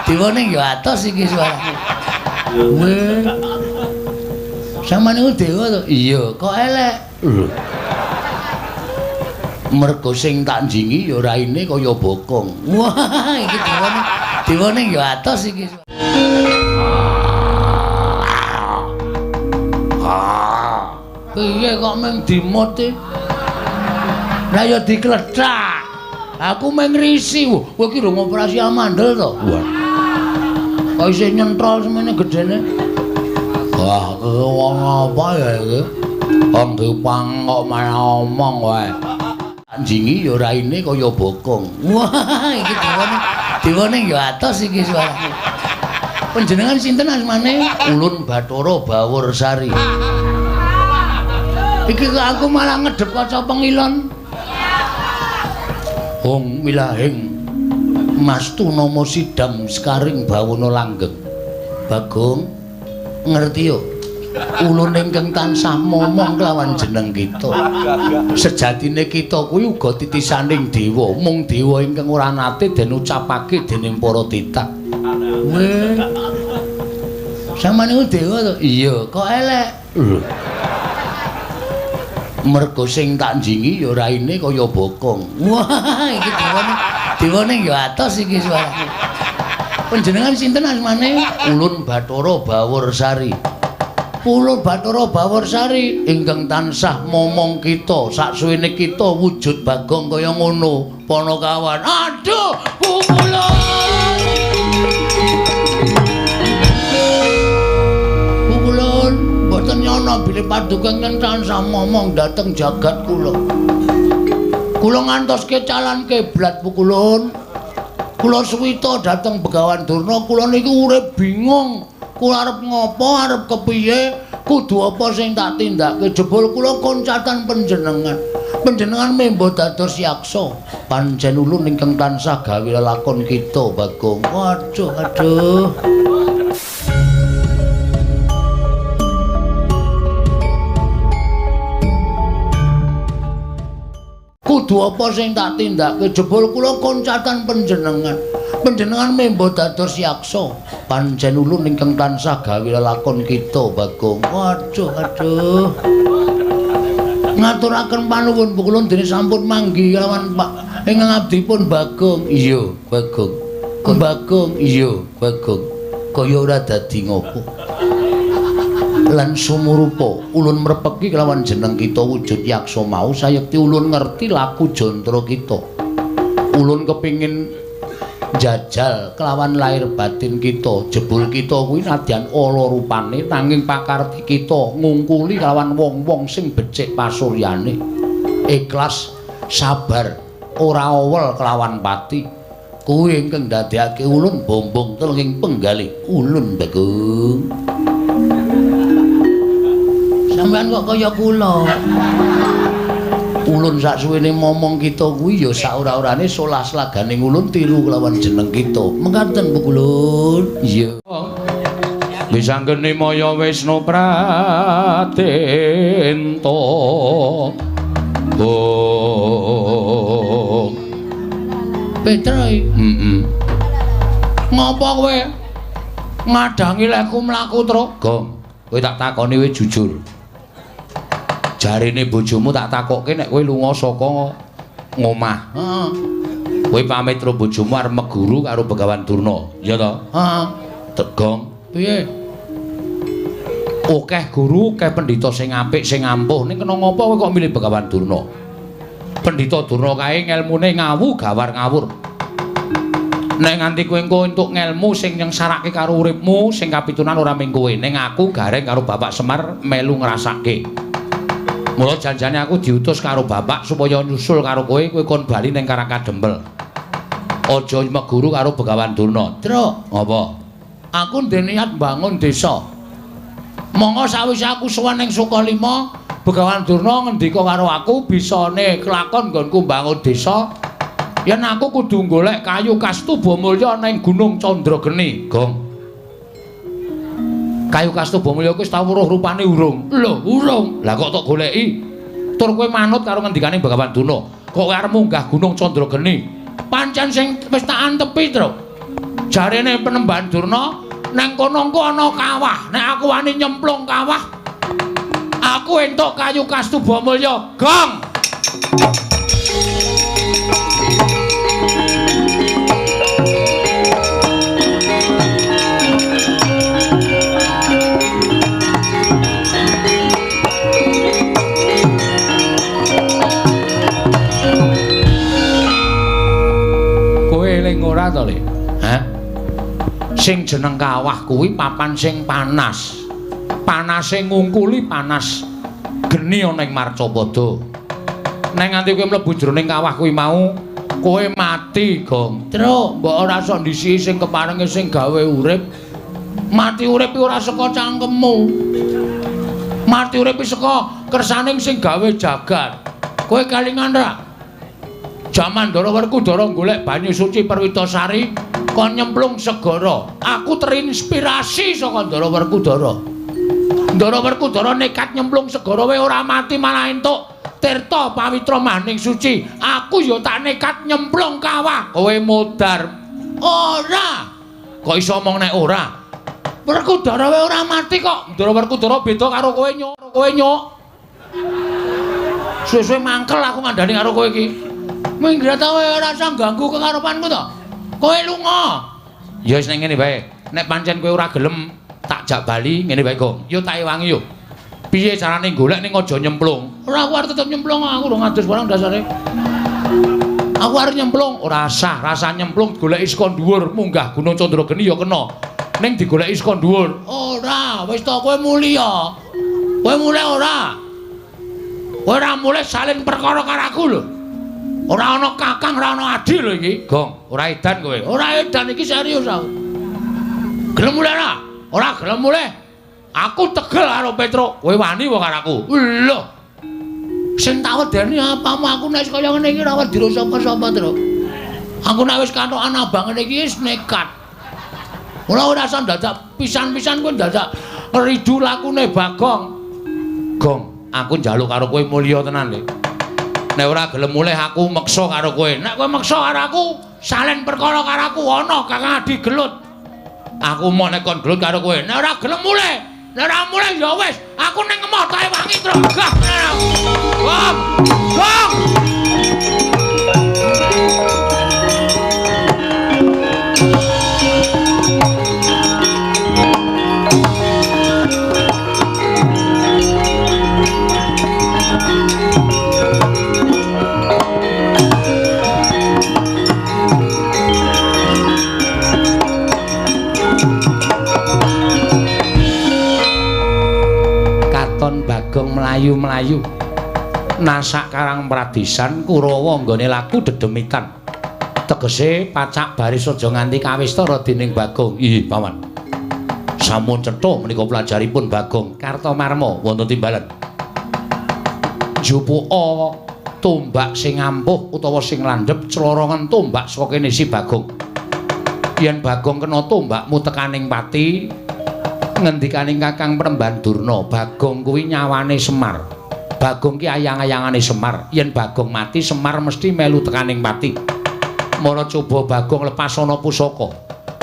Dewane ya atos iki suarane. Weh. Samane ku dewa to? Iya, kok elek. Lho. Mergo sing tak njingi ya raine kaya bokong. Wah, iki dewane ya atos iki. Piye kok mung dimut e? Lah ya dikledhak. Aku mung ngrisi. Kowe iki rung operasi amandel to? Wah. Kok isih nyentrol semene gedene? Wah, wong apa ya iki? Wong dipang kok malah omong wae. Anjingi ya raine kaya bokong. Wah, iki dewane ya atos iki suarane. Panjenengan sinten asmane? Ulun Bathara Bawursari. Iki kok aku malah ngedhep kaca pengilon. Hong milahing Mastu nama sidam sekaring bawana langgeng. Bagong ngerti yo. Ulun ingkang tansah momong kelawan jeneng kita. Sejatine kita kuwi uga titisaning dewa, mung dewa ingkang ora nate den ucapake dening para titah. Weh. Samane ku dewa to? Iya, kok elek. Lho. Mergo sing tak njingi ya raine kaya bokong. Wah, iki dewane ya atos iki suarane. Panjenengan sinten asmane? Ulun Bathara Bawursari. Ulun Bathara Bawursari ingkang tansah momong kita saksuwene kita wujud Bagong kaya ngono. Panakawan. Aduh, pukulun. Pukulun, mboten nyana bilih paduka ingkang tansah momong dhateng jagat kula. Kula ngantoske calan kiblat Pukulun. Kula suwita dhateng Begawan Durna, kula niku urip bingung. Kula arep ngopo, arep kepiye, kudu apa sing tak tindake. Jebul kula koncatan panjenengan. Panjenengan membo dados yaksa. Pancen ulun ingkang tansah gawe lelakon kita, Bagong. Waduh, aduh. Kudu apa sing tak tindake. Jebul kula koncatan panjenengan. Panjenengan membo dados yaksa. Pancen ulun ingkang tansah gawe lelakon kita, Bagong. Waduh, aduh. Ngaturaken panuwun Pukulun dene sampun manggi lawan Pak ingkang abdipun Bagong. Iya, Bagong. Bagong, iya, Bagong. Kaya ora dadi ngopo. Lan sumurupa ulun mrepeki kelawan jeneng kita wujud yaksa mau sayekti ulun ngerti laku jantara kita. Ulun kepingin jajal kelawan lahir batin kita. Jebul kita kuwi nadyan ala rupane nanging pakarti kita ngungkuli kelawan wong-wong sing becik pasuryane. Ikhlas, sabar, ora owel kelawan pati. Kuwi ingkang ndadekake ulun bombong telenging penggalih ulun, Bagong. Sampeyan kok kaya kula. Ulun saksuwene momong kita kuwi ya sak ora-orane solas laganing ulun tiru kelawan jeneng kita. Mengkaten Pukulun. Iya. Bisa geni maya Wisnu Pratenta. Oh. Petrai. Ngapa kowe ngadangi lekku mlaku tru? Gong. Kowe tak takoni kowe jujur. Jarine bojomu tak takokke nek kowe lunga saka ngomah. Heeh. Kowe pamit karo bojomu arep meguru karo Begawan Durna, ya ta? Heeh. Tegong. Piye? Akeh guru, akeh pendhita sing apik, sing ampuh. Ning kena ngapa kowe kok milih Begawan Durna? Pendhita Durna kae ngelmune ngawu gawar ngawur. Nek nganti kowe engko entuk ngelmu sing nyengsarake karo uripmu, sing kapitunan ora mung kowe. Ning aku gareng karo Bapak Semar melu ngrasake. Mula janjane aku diutus karo bapak supaya nyusul karo kowe kon bali ning Karakadempel. Aja meguru karo Begawan Durna. Truk, apa? Aku ndek niat bangun desa. Monggo sawise aku sowan ning Sukalima, Begawan Durna ngendika karo aku bisane kelakon nggonku bangun desa. Yen aku kudu golek kayu Kastuba Mulya ning Gunung Candrageni, Gong. Kayu Kastuba Mulya kuwi tau weruh rupane urung. Lho, urung. Lah kok tok goleki? Tur kowe manut karo ngendikane Begawan Durna. Kok arep munggah Gunung Candrageni? Pancen sing wis tak antepi, Tru. Jarene Penemban Durna nang kono engko ana kawah. Nek aku wani nyemplung kawah, aku entuk kayu kastuba mulya. Gong. Kowe eling ora to, Le? Hah? Sing jeneng kawah kuwi papan sing panas. Panase ngungkuli panas geni ana ing Marcapada. Nek nganti kowe mlebu jroning kawah kuwi mau, kowe mati, Gong. Truk, mbok ora sok ndisi sing keparenge sing gawe urip. Mati urip iki ora saka cangkemmu. Mati urip iki saka kersaning sing gawe jagat. Kowe kalingan ra? Jaman Ndara Werkudara golek banyu suci Perwitasari kon nyemplung segara. Aku terinspirasi saka Ndara Werkudara. Ndara Werkudara nekat nyemplung segara wae ora mati malah entuk tirta pawitra maning suci. Aku ya tak nekat nyemplung kawah. Kowe modar. Ora. Kok iso omong nek ora? Werkudara wae ora mati kok. Ndara Werkudara beda karo kowe nyok. Kowe nyok. Suwe-suwe mangkel aku ngandani karo kowe iki. Minggat kowe ora usah ganggu kekarepanku to. Kowe lunga. Ya wis ning ngene bae. Nek pancen kowe ora gelem tak jak bali ngene bae, Gong. Yo tak ewangi yo. Piye carane golek ning aja nyemplung? Ora aku arep tetep nyemplung, aku lho ngadus barang dasare. Aku arep nyemplung, ora sah. Rasa nyemplung goleki saka dhuwur, munggah Gunung Candrageni ya kena. Ning digoleki saka dhuwur. Ora, wis to kowe mulya. Kowe mulih ora? Kowe ora mulih salin perkara karo aku lho. Ora ana kakang, ora ana adi lho iki. Gong, ora edan kowe. Ora edan iki serius aku. Gelem mulih ora? Ora gelem mulih. Aku tegel karo Petruk. Kowe wani wae karo aku. Lho. Sing tak wedeni apamu aku nek kaya ngene iki ora wedi sapa-sapa, Truk. Aku nek wis katokan abang ngene iki wis nekat. Ora usah dadak pisan-pisan kowe dadak ridu lakune Bagong. Gong, aku njaluk karo kowe mulya tenan, Le. Nek ora gelem mulih aku meksa karo kowe. Nek kowe meksa karo aku, salen perkara karo aku ana Kakang Adi gelut. Aku mau nek kon gelut karo kowe. Nek ora gelem mulih, nek ora mulih ya wis, aku ning ngemot ae wangi terus. Gah. Gong. Gong. Bagong melayu-melayu nasak Karang Pradisan Kurawa nggone laku dedemitan tegese pacak baris aja nganti kawistara dening Bagong. Ih, Paman. Sampun cetha menika pelajaripun Bagong Kartamarma wonten timbalan. Jupuka tombak sing ampuh utawa sing landhep clorongan tombak saka kene si Bagong. Yen Bagong kena tombakmu tekaning pati ngendikaning Kakang Penemban Durna, Bagong kuwi nyawane Semar. Bagong ki ayang-ayangane Semar. Yen Bagong mati, Semar mesti melu tekaning pati. Mara coba Bagong lepas ana pusaka.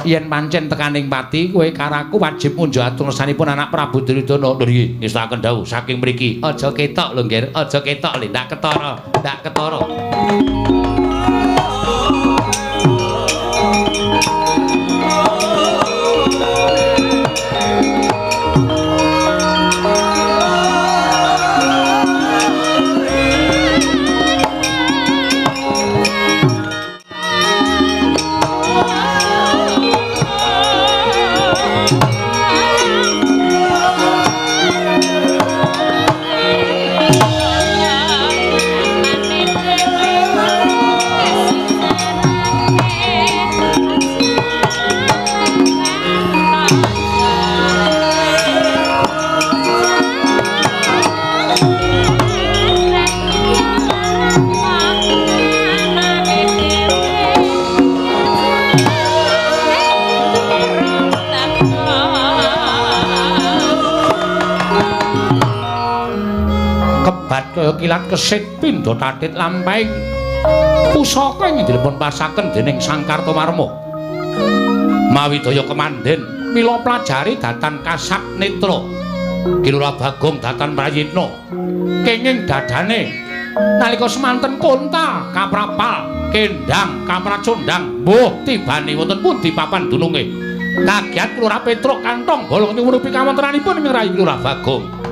Yen pancen tekaning pati, kowe karaku wajib munjuk atur ngersanipun anak Prabu Duryudana. Lho nggih, ngestaken dawuh saking mriki. Aja ketok lho, Nggih. Aja ketok lho, ndak ketara. Ndak ketara. Kaya kilat kesit pindha tatit lampahing pusaka ing dilepun pasaken dening Sang Kartamarma. Mawidaya kemandhen mila pelajari datan kasak netra Kilura Bagong datan Prayitna kenging dadane nalika semanten konta kaprapal kendang kapracondang mbuh tibane wonten pundi papan dununge kagiat Kilura Petruk kantong bolong nyuwurupi kawontenanipun ing rayi Kilura Bagong.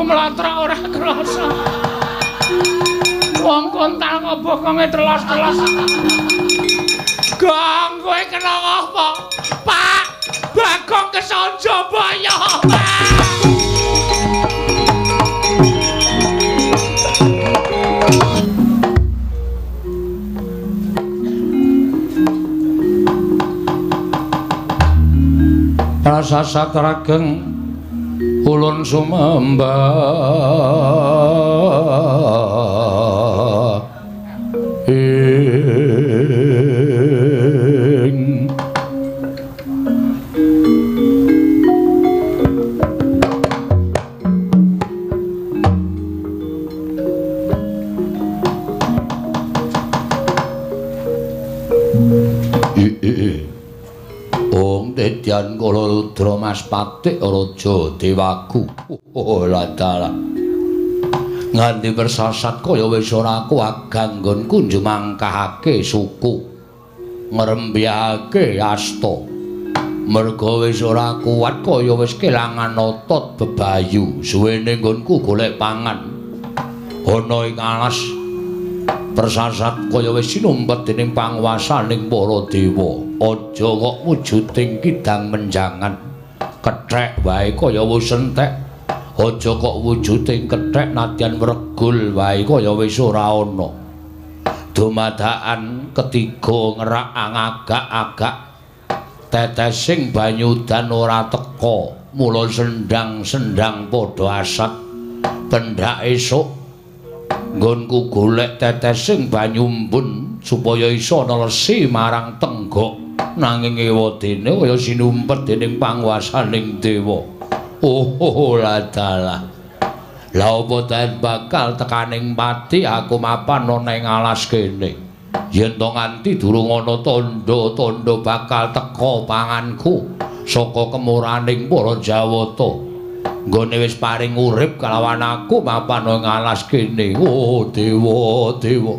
Melontrok ora krasa. Wong kontal kok bokonge telos-telos. Gong kowe kena apa? Pak, Bagong kesonjo boyo, Pak. Rasa satrageng ulun sumembah ing Dedyan Kala Rudra Mas Patik Raja Dewaku. Oh ladala. Nganti bersasat kaya wis ora aku aganggonku njemangkahake suku. Ngrembiyake asta. Merga wis ora kuat kaya wis kelangan otot bebayu. Suwene nggonku golek pangan. Ana ing alas persasat kaya wis sinumpet dening panguwasaning para dewa. Aja kok wujuding kidang menjangan kethek wae kaya wis entek. Aja kok wujuding kethek nadyan wregul wae kaya wis ora ana. Dumadakan ketiga ngerak angagak-agak tetesing banyu dan ora teka. Mula sendang-sendang padha asat. Pendak esuk nggonku golek tetesing banyu embun supaya isa nelesi marang tenggok. Nanging ewadene kaya sinumpet dening panguwasaning dewa. Oh ladalah. Lah apa ten bakal tekaning pati aku mapan ana ing alas kene. Yen to nganti durung ana tandha-tandha bakal teka panganku saka kemuraning para Jawata. Nggone wis paring urip kalawan aku mapan ing alas kene. Oh dewa, dewa.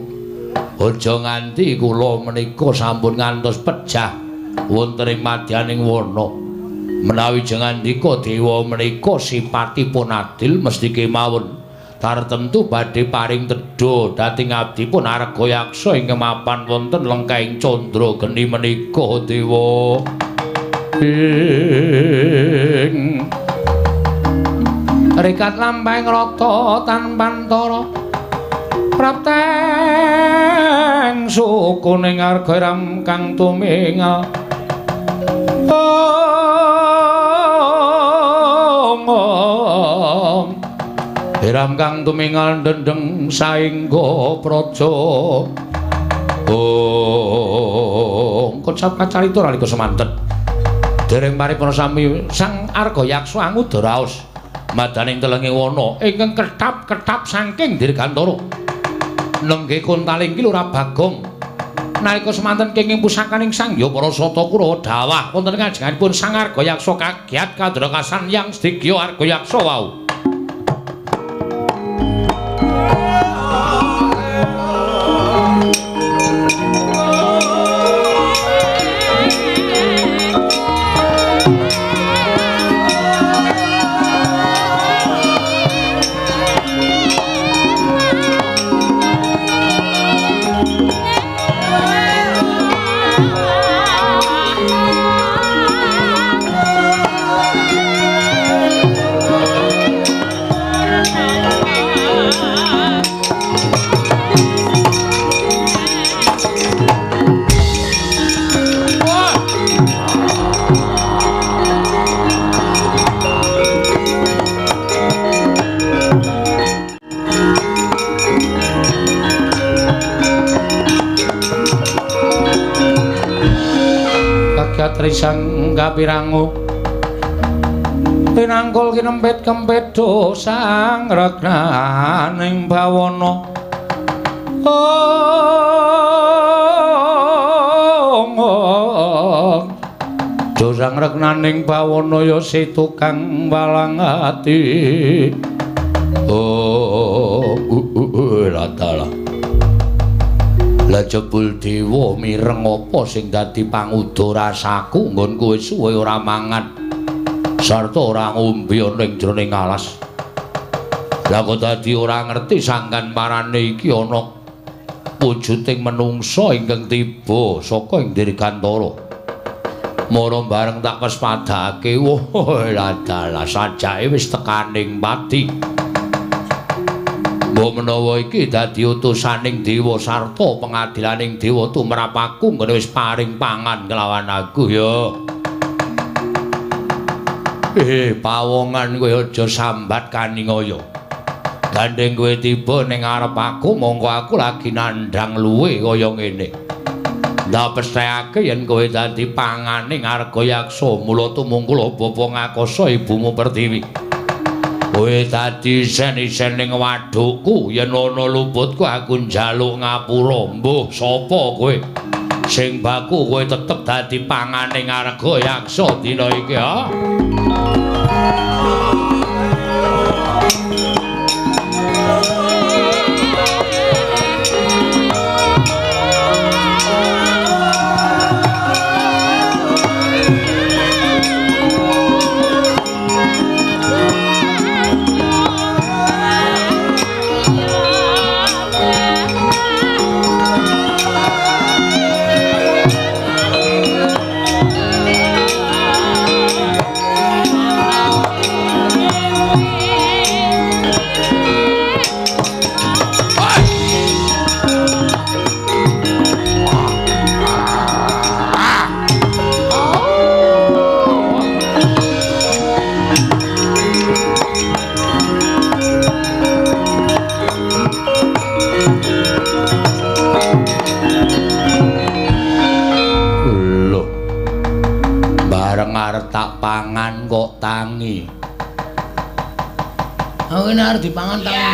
Aja nganti kula menika sampun ngantos pejah wonten ing madyaning wana. Menawi jengandika dewa menika sipatipun adil mesti kemawon tartemtu badhe paring tedha dhateng abdipun Arga Yaksa ing mapan wonten lengkaing Candra Geni menika dewa. Rikat lampahing rata tanpantara prapteng sukuning Arga Ram kang tumingal. Hiram kang tumingal dendeng saengga praja. Kocap kacarita nalika semanten. Dereng paripurna sami Sang Arga Yaksa angudha raos madaning telenging wana ingkang ketap-ketap saking dirgantara. Nenggih kontaling Kilura Bagong nalika semanten kenging pusakaning Sang Hyang Parasata Kurawa dawah wonten kajenganipun Sang Arga Yaksa kagiat kadrakasan yang sedhikya Arga Yaksa wau. patrisang kapirangu pinangkul kinempit-kempit dosang regnaning bawana dosang regnaning bawana ya setukang walang ati latala la jebul dewa mireng apa sing dadi pangudha rasaku nggon kowe suwe ora mangan sarta ora ngombe ning jroning alas la kok dadi ora ngerti sangkan marane iki ana wujuding menungsa ingkang tiba saka ing dirgantara mara bareng tak kespadake latala sajake wis tekaning pati mbok menawa iki dadi utusaning dewa sarta pengadilaning dewa tumrap aku ngene wis paring pangan kelawan aku ya. Pawongan kowe aja sambat kaningaya. Gandeng kowe tiba ning arep aku mongko aku lagi nandhang luwe kaya ngene. Ndak pesthekake yen kowe dadi panganing Arga Yaksa mula tumungkul bapa ngakasa ibumu Pertiwi. Kowe dadi isen-isen ning wadukku yen ana luputku aku njaluk ngapura. Mbuh sapa kowe? Sing baku kowe tetep dadi panganing Arga Yaksa dina iki ha. Tak pangan kok tangi. Aku ini harus dipangan tangi.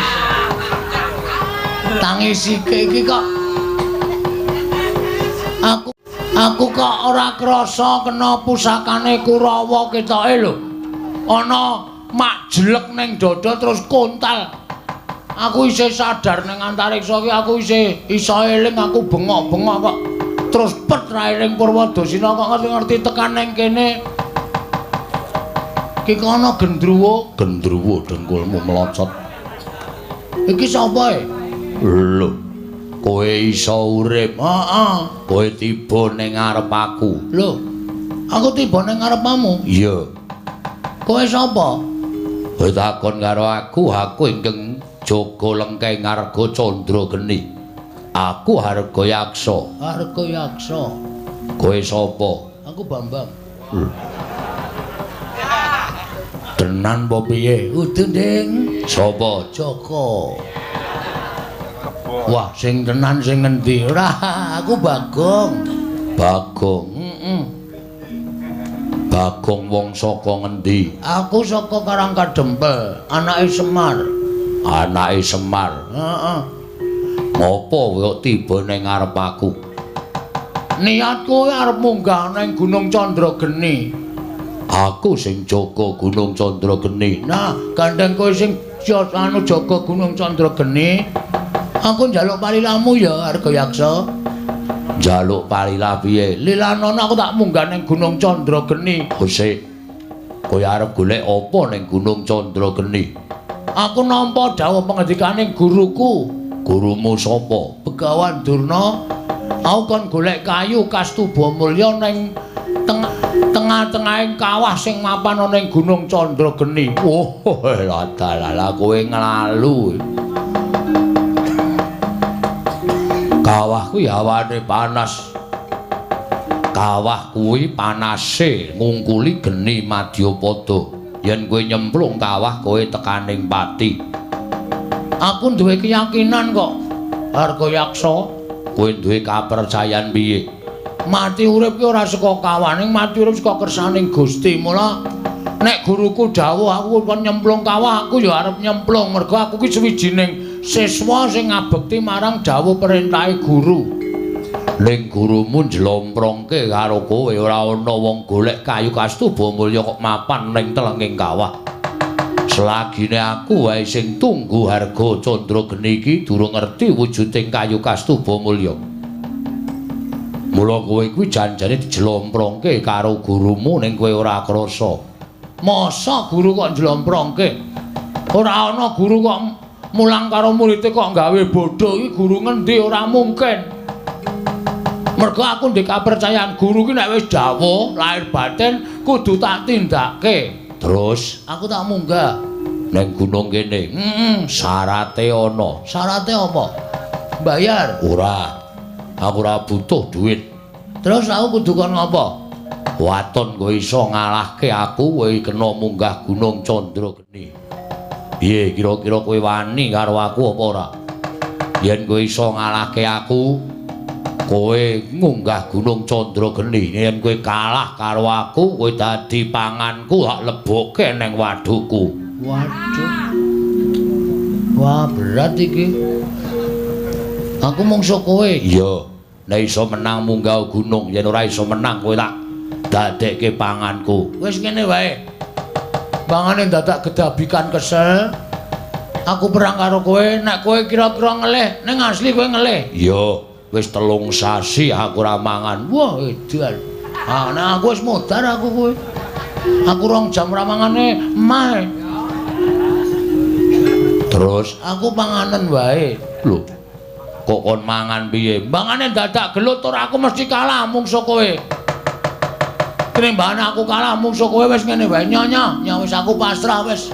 Tangi sike iki kok. Aku kok ora krasa kena pusakane Kurawa ketoke lho. Ana mak jelek ning dada terus kontal. Aku isih sadar ning antariksa iki aku isih iso eling aku bengok-bengok kok. Terus pet rairing Purwadasina kok ngerti-ngerti tekan ning kene. Iki kono gendruwo dengkulmu melocot. Iki sapa e? Lho, kowe iso urip. Heeh. Kowe tiba ning ngarep aku. Lho, aku tiba ning ngarepmu? Iya. Kowe sapa? Kowe takon karo aku ingkang jaga lengkeng Arga Candrageni. Aku Arga Yaksa. Arga Yaksa. Kowe sapa? Aku Bambang. Tenan apa piye? Udu, Ding. Sapa? Joko. Wah, sing tenan sing ngendi? Ora, aku Bagong. Bagong. Bagong wong saka ngendi? Aku saka Karangkadempel, anake Semar. Anake Semar. Heeh. Ngopo kok tiba ning ngarep aku? Niatku arep munggah ning Gunung Candrageni. Aku sing jaga Gunung Candrageni. Nah, gandeng kowe sing jaga Gunung Candrageni. Aku njaluk palilamu ya Arga Yaksa. Njaluk palilah piye? Lilanana aku tak munggah ning Gunung Candrageni. Sik. Kowe arep golek apa ning Gunung Candrageni? Aku nampa dawuh pangendikaning guruku. Gurumu sapa? Begawan Durna. Aku kon golek kayu Kastuba Mulya ning tengah-tengahing kawah sing mapan ana ning Gunung Candrageni. Oh, lha kowe nglalu. Kawah kuwi awane panas. Kawah kuwi panase ngungkuli geni Madyapada. Yen kowe nyemplung kawah kowe tekaning pati. Aku duwe keyakinan kok, Arga Yaksa. Kowe duwe kapercayan piye? Mati urip ki ora saka kawaning, mati urip saka kersaning Gusti. Mula nek guruku dawuh aku kon nyemplung kawah, aku ya arep nyemplung mergo aku ki suwijining siswa sing ngabekti marang dawuh perintahe guru. Ning gurumu njlomprongke karo kowe ora ana wong golek kayu kastuba mulya kok mapan ning telenging kawah. Selagine aku wae sing tunggu harga Candrageni iki durung ngerti wujuding kayu kastuba mulya. Mula kowe kuwi janjane dijlomprongke karo gurumu ning kowe ora krasa. Masa guru kok njlomprongke? Ora ana guru kok mulang karo murid kok gawe bodho iki guru ngendi ora mungkin. Mergo aku ndek kapercayaan guru ki nek wis dawuh lahir batin kudu tak tindake. Terus aku tak munggah ning gunung kene. Syarate ana. Syarate apa? Bayar. Ora. Aku ora butuh duit. Terus aku kudu kon ngapa? Waton kowe iso ngalahke aku kowe kena munggah gunung Candrageni. Piye kira-kira kowe wani karo aku apa ora? Yen kowe iso ngalahke aku, kowe munggah gunung Candrageni. Yen kowe kalah karo aku, kowe dadi panganku tak lebokke ning wadukku. Waduh. Wah, berat iki. Aku mungsuh kowe. Iya. Nek iso menang munggah gunung, yen ora iso menang kowe tak dadekke panganku. Wis ngene wae. Pangane dadak gedabikan kesel. Aku perang karo kowe, nek kowe kira-kira ngelih, ning asli kowe ngelih. Iya. Wis 3 sasi aku ora mangan. Wah, edan. Ah, nek aku wis modar aku kowe. Aku 2 jam ora mangane emah. Terus aku panganan wae. Lho. Kok kon mangan piye? Mangane dadak gelut ora aku mesti kalah mungsuh kowe. Tinimbang aku kalah mungsuh kowe wis ngene wae. Nyonya, wis aku pasrah wis.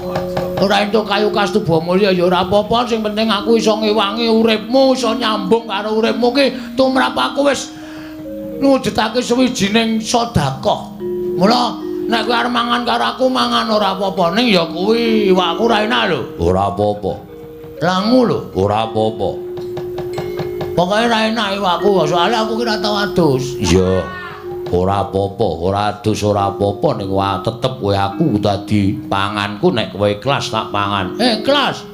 Ora entuk kayu kastuba mulya ya ora apa-apa, sing penting aku iso ngewangi uripmu, iso nyambung karo uripmu ki tumrap aku wis ngujudake suwijining sedekah. Mula nek kowe arep mangan karo aku mangan ora apa-apa, ning ya kuwi iwakku ra enak lho. Ora apa-apa. Langu lho, ora apa-apa. Pokoke ra enak iwakku, soalnya aku ki ra tau adus. Iya. Ora apa-apa, ora adus ora apa-apa ning wae tetep kowe aku dadi panganku nek kowe ikhlas tak pangan. Ikhlas.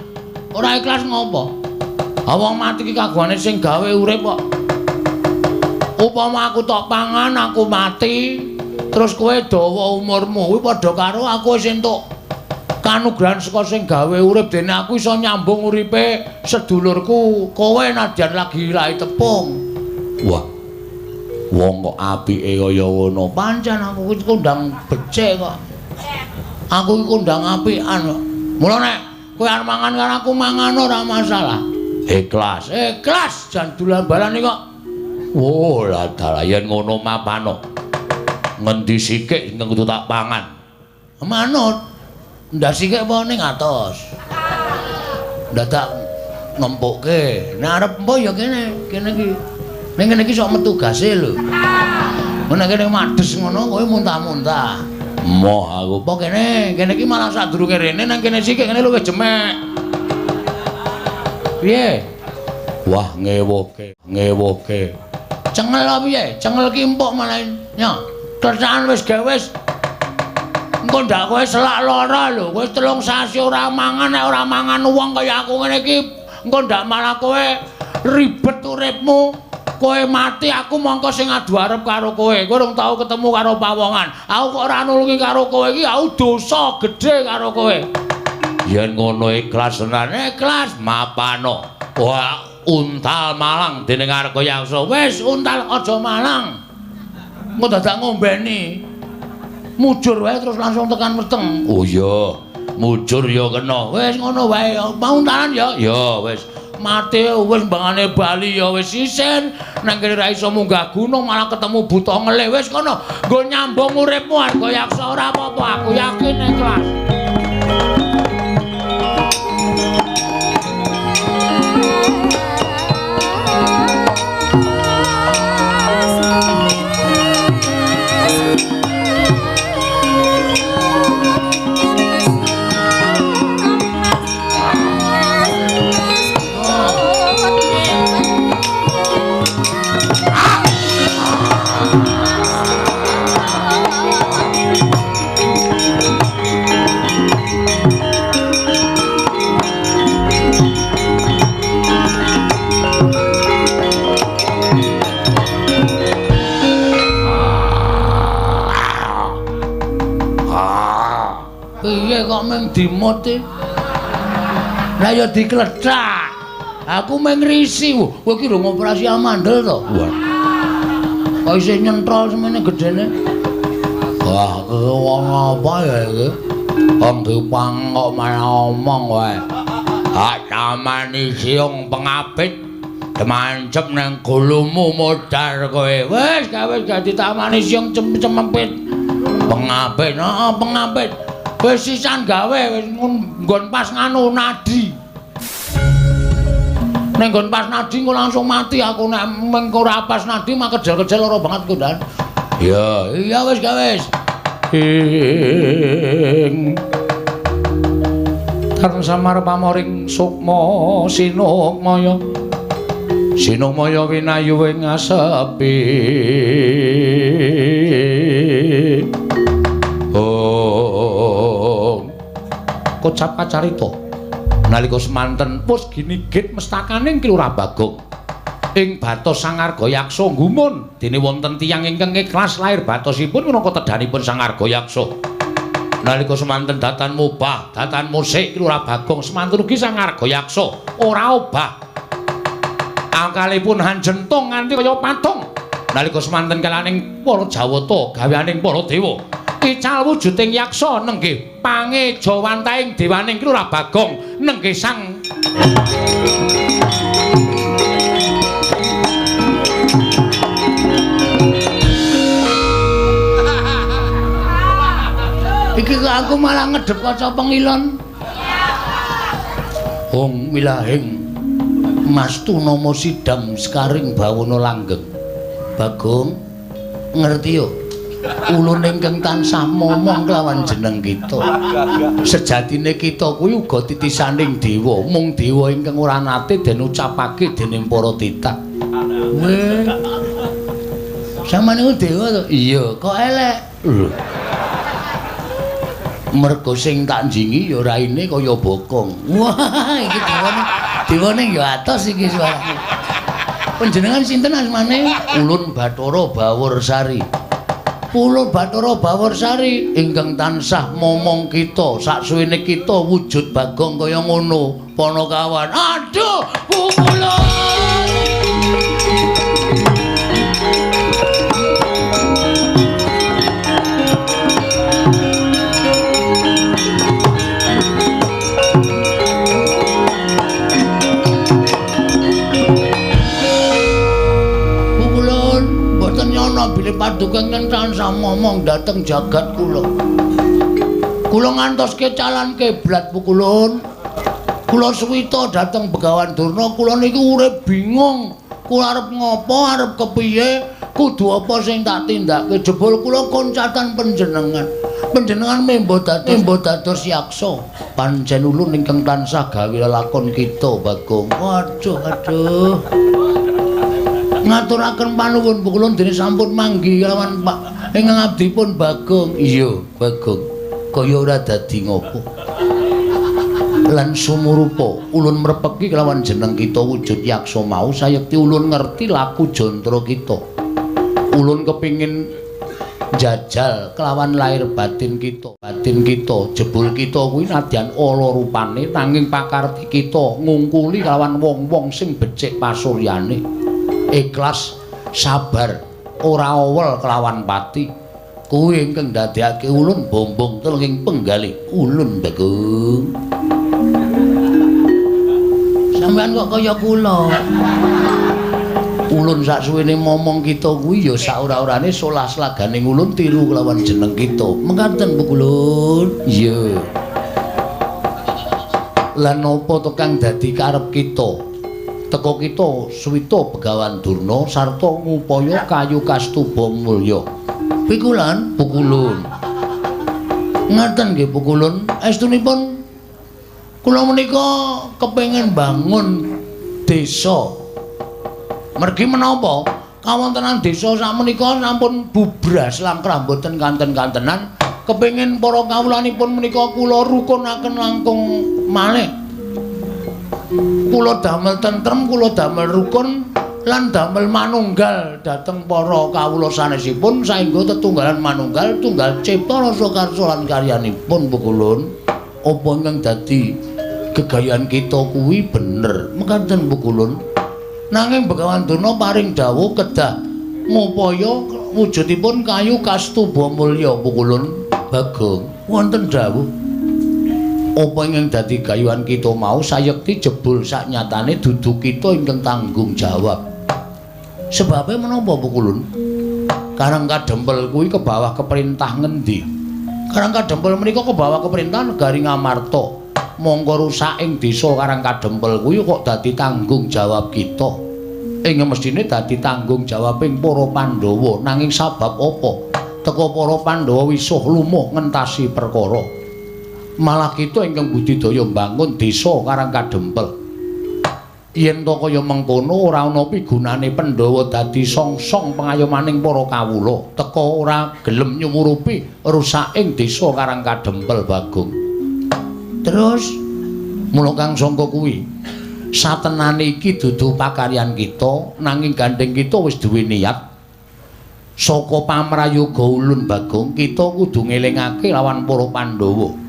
Ora ikhlas ngopo? Wong mati ki kagungane sing gawe urip kok. Upama aku tok pangan, aku mati, terus kowe dawa umurmu kuwi padha karo aku wis entuk kanugrahan saka sing gawe urip dene aku iso nyambung uripe sedulurku. Kowe nadyan lagi lahi tepung. Wah. Wong kok apike kaya ngono. Pancen aku iki kondang becik kok. Aku iki kondang apikan kok. Mula nek kowe arep mangan karo aku mangan ora masalah. Ikhlas. Ikhlas jan dolan-balan kok. Oh, lah dalah yen ngono mapano. Ngendi sikik sing kudu tak pangan? Manut. Ndak sikik apa ning atos. Dadak nempukke. Nek arep empo ya kene iki. Ning kene iki sok metu gase lho. Nek kene madhes ngono kowe muntah-muntah. Moh aku. Apa kene iki malah sadurunge rene nang kene sikik kene lho wis jemek. Piye? Wah, ngewoke. Cengel apa piye? Cengel ki empuk malah nya. Kerjaan wis gawe wis. Engko ndak kowe selak lara lho. Wis 3 sasi ora mangan, nek ora mangan wong kaya aku ngene iki engko ndak malah kowe ribet uripmu. Kowe mati aku mongko sing adu arep karo kowe. Kowe urung tau ketemu karo pawongan. Aku kok ora nulungi karo kowe iki aku dosa gedhe karo kowe. Yen ngono ikhlas tenan, ikhlas mapano. Wah, untal malang dening Arga Yaksa. Wis untal aja malang. Engko dadak ngombeni. Mujur wae terus langsung tekan weteng. Oh iya, mujur ya kena. Wis ngono wae. Pauntalan ya. Ya wis. Mati wis mbangane bali ya wis isin. Nang kene ra iso munggah gunung malah ketemu buta ngelih. Wis kono. Nggo nyambung uripmu Arga Yaksa ora apa-apa. Aku yakin ikhlas. kok mung dimut e. Lah ya dikledak. Aku mung ngrisi. Kowe ki rung operasi amandel to? Wah. Kok isih nyentrol semene gedene. Wah, wong apa ya iki? Wong dipang kok malah omong wae. Hak taman siung pengapit demancep nang gulumu modar kowe. Wis dadi taman siung cempet. Pengapit, pengapit. Wis sisan gawe wis nggon pas nganu nadi. Ning nggon pas nadi engko langsung mati aku nek mengko ora pas nadi mah kejel-kejel lara banget ku Dan. Ya, iya wis wis. Tan samar pamoring sukma sinukmaya. Sinukmaya winayu ing asepi. Oh. Kocap kacarita. Nalika semanten pus ginigit mestakaning Kilurah Bagong. Ing Batos Sangarga Yaksa gumun dene wonten tiyang ingkang ikhlas lair batosipun minangka tedhanipun Sangarga Yaksa. Nalika semanten datan mubah, datan musik Kilurah Bagong semanten ugi Sangarga Yaksa ora obah. Angkalipun hanjentung nganti kaya patung. Nalika semanten kalaning para Jawata gaweaning para dewa. Ical wujuding yaksa nenggih pangejawantaing dewaning Kilurah Bagong nenggih sang iki kok aku malah ngedhep kaca pengilon. Hong milahing Mastuna sidam sekaring bawana langgeng. Bagong ngerti yo. Ulun ingkang tansah momong kelawan jeneng kita. Sejatine kita kuwi uga titisaning dewa, mung dewa ingkang ora nate den ucapake dening para titah. Weh. Samane ku dewa to? Iya, kok elek. Mergo sing tak njingi ya raine kaya bokong. Wah, iki dewane ya atos iki suarane. Panjenengan sinten asmane? Ulun Bathara Bawursari. Ulun Bathara Bawursari ingkang tansah momong kita saksuwene kita wujud Bagong kaya ngono. Panakawan. Aduh, pukulun. Bilih paduka ingkang tansah momong dhateng jagat kula. Kula ngantoske calan kiblat pukulun. Kula suwita dhateng Begawan Durna, kula niku urip bingung. Kula arep ngopo, arep kepiye, kudu apa sing tak tindakake. Jebul kula koncatan panjenengan. Panjenengan membo dados yaksa. Pancen ulun ingkang tansah gawe lelakon kita, Bagong. Waduh, aduh. Ngaturaken panuwun pukulun dene sampun manggi kelawan Pak ingkang abdipun Bagong. Iya, Bagong. Kaya ora dadi ngopo. Lan sumurupa ulun mrepeki kelawan jeneng kita wujud yaksa mau sayekti ulun ngerti laku jantra kita. Ulun kepingin jajal kelawan lahir batin kita. Batin kita jebul kita kuwi nadyan ala rupane nanging pakarti kita ngungkuli kelawan wong-wong sing becik pasuryane. Ikhlas sabar ora awel kelawan pati kuwi ingkang ndadekake ulun bombong telenging penggalih ulun Bagong. Sampeyan kok kaya kula. Ulun saksuwene momong kita kuwi ya saora-orane solas laganing ulun tiru kelawan jeneng kita. Mengkaten pukulun. Iya. Lan napa to kang dadi karep kita? Teko kita suwita Begawan Durna sarta ngupaya kayu kastuba mulya. Pikulan pukulun. Ngaten nggih pukulun, estunipun kula menika kepengin bangun desa. Mergi menapa kawontenan desa sakmenika sampun bubras langkrah boten kanten-kantenan. Kepengin para kawulanipun menika kula rukunaken langkung malih. Kula damel tentrem, kula damel rukun lan damel manunggal dhateng para kawula sanesipun saengga tetunggalan manunggal tunggal cipta rasa karsa lan karyanipun pukulun. apa ingkang dadi gegayaan kita kuwi bener mekaten Bu Kulun. Nanging Begawan Durna paring dawuh kedah ngupaya wujudipun kayu kastuba mulya Bu Kulun. Bagong wonten dawuh apa ingkang dadi gayuhan kita mau sayekti jebul saknyatane dudu kita ingkang tanggung jawab. Sebabe menapa Bu Kulun? Karang Kadempel kuwi ke bawah keperintah ngendi? Karang Kadempel menika ke bawah keperintah negari Ngamarta. Monggo rusak ing desa Karang Kadempel kuwi kok dadi tanggung jawab kita. Ing mestine dadi tanggung jawabing para Pandhawa, nanging sabab apa? Teka para Pandhawa wisuh lumuh ngentasi perkara. Malah kita ingkang budidaya mbangun desa Karang Kadempel. Yen to kaya mengkono ora ana pigunane Pandhawa dadi songsong pengayomaning para kawula, teka ora gelem nyumurupi rusak ing desa Karang Kadempel Bagong. Terus mula kang sangka kuwi satenane iki dudu pakaryan kita, nanging gandeng kita wis duwe niat saka pamrayoga ulun Bagong, kita kudu ngelingake lawan para Pandhawa.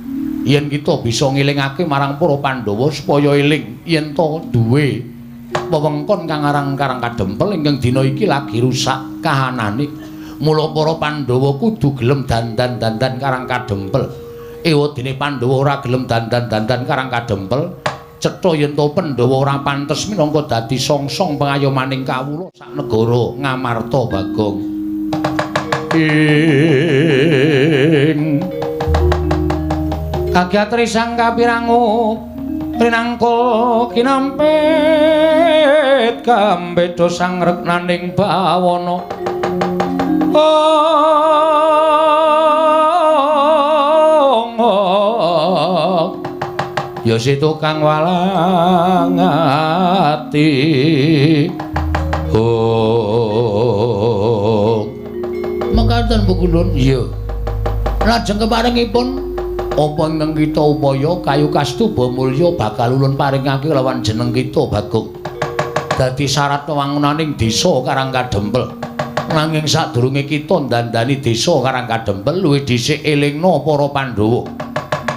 Yen kita bisa ngelingake marang para Pandhawa supaya eling yen to duwe wewengkon kang aran Karang Kadempel ingkang dina iki lagi rusak kahanane. Mula para Pandhawa kudu gelem dandan-dandan Karang Kadempel. Ewadene Pandhawa ora gelem dandan-dandan Karang Kadempel, cetha yen to Pandhawa ora pantes minangka dadi songsong pengayomaning kawula sak negara Ngamarta Bagong. Kagyat risang kapirangu rinangkul kinampit kambeda sang reknaning bawana ya si tukang walang ati mekaten Bu Kulun. Iya lajeng keparingipun apa ingkang kita upaya kayu kastuba mulya bakal ulun paringake lawan jeneng kita Bagong dadi syarat wewangunaning desa Karang Kadempel. Nanging sadurunge kita ndandani desa Karang Kadempel luwih dhisik elingna para Pandhawa.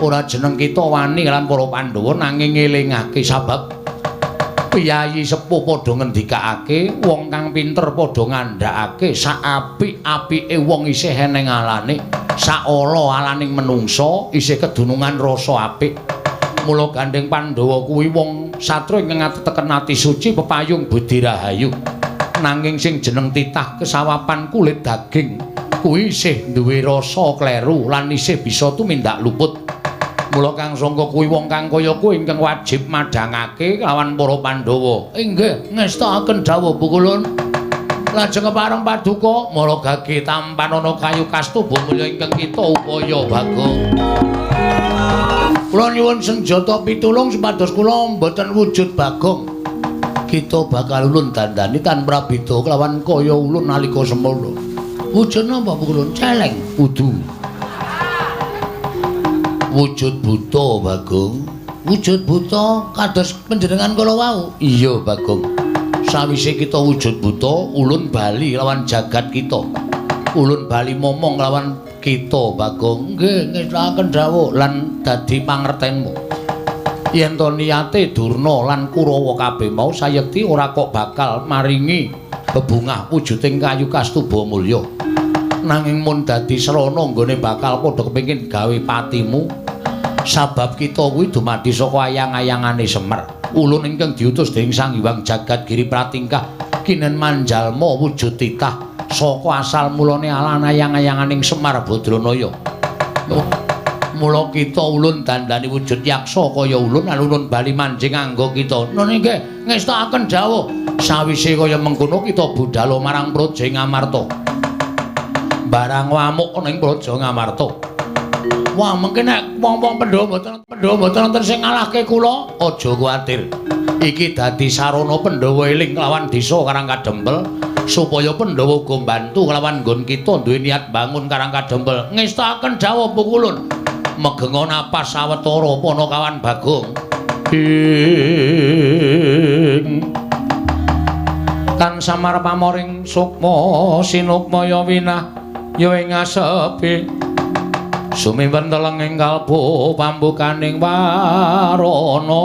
Ora jeneng kita wani lan para Pandhawa, nanging ngelingake sabab piyayi sepuh padha ngendikake, wong kang pinter padha ngandhakake sak apik-apike wong isih eneng alane. Saala alaning menungsa isih kedunungan rasa apik. Mula gandeng Pandhawa kuwi wong satra ingkang ngateken ati suci pepayung budi rahayu. Nanging sing jeneng titah kesawapan kulit daging kuwi isih duwe rasa kleru lan isih bisa tumindak luput. Mula kang sangka kuwi wong kang kaya kuwi ingkang wajib madhangake lawan para Pandhawa. Inggih ngestakaken dawuh Bu Kulun. Lajeng kepareng paduka mara gage tampan ana kayu kastuba mulya ingkang kita upaya Bagong. Kula nyuwun senjata pitulung supados kula mboten wujud Bagong. Kita bakal ulun dandani tanpa beda kelawan kaya ulun nalika semana. Wujud napa Bu Kulun? Celeng kudu. Wujud buta Bagong. Wujud buta kados panjenengan kala wau. Iya Bagong. Sawise kita wujud buta, ulun bali lawan jagat kita. Ulun bali momong lawan kita Bagong. Nggih, ngestakaken dawuh lan dadi pangertenmu. Yen to niyate Durna lan Kurawa kabeh mau sayekti ora kok bakal maringi bebungah wujuding kayu kastuba mulya. Nanging mun dadi srana nggone bakal padha kepengin gawe patimu. Sabab kita kuwi dumadi saka ayang-ayangane Semar. Ulun ingkang diutus dening Sang Hyang Jagat Giri Pratingkah kinen manjalma wujud titah saka asal mulane alan ayang-ayanganing Semar Badranaya. Mula kita ulun dandani wujud yaksa kaya ulun lan ulun bali manjing angga kita. Nun nggih ngestakaken dawuh sawise kaya mengkono kita budhal marang Praja Ngamarta. Barang wamuk ning Praja Ngamarta. Wah, mungkin nek wong-wong Pandhawa mboten wonten sing ngalahke kula, aja kuwatir. Iki dadi sarana Pandhawa eling lawan desa Karang Kadempel supaya Pandhawa uga mbantu lawan nggon kita duwe niat bangun Karang Kadempel. Ngestakaken dawuh Bu Kulun. Megenga napas sawetara Panakawan Bagong. Tan samar pamoring sukma sinukmaya winah ya ing asepi. Sumimpun telenging kalbu pambukaning warana.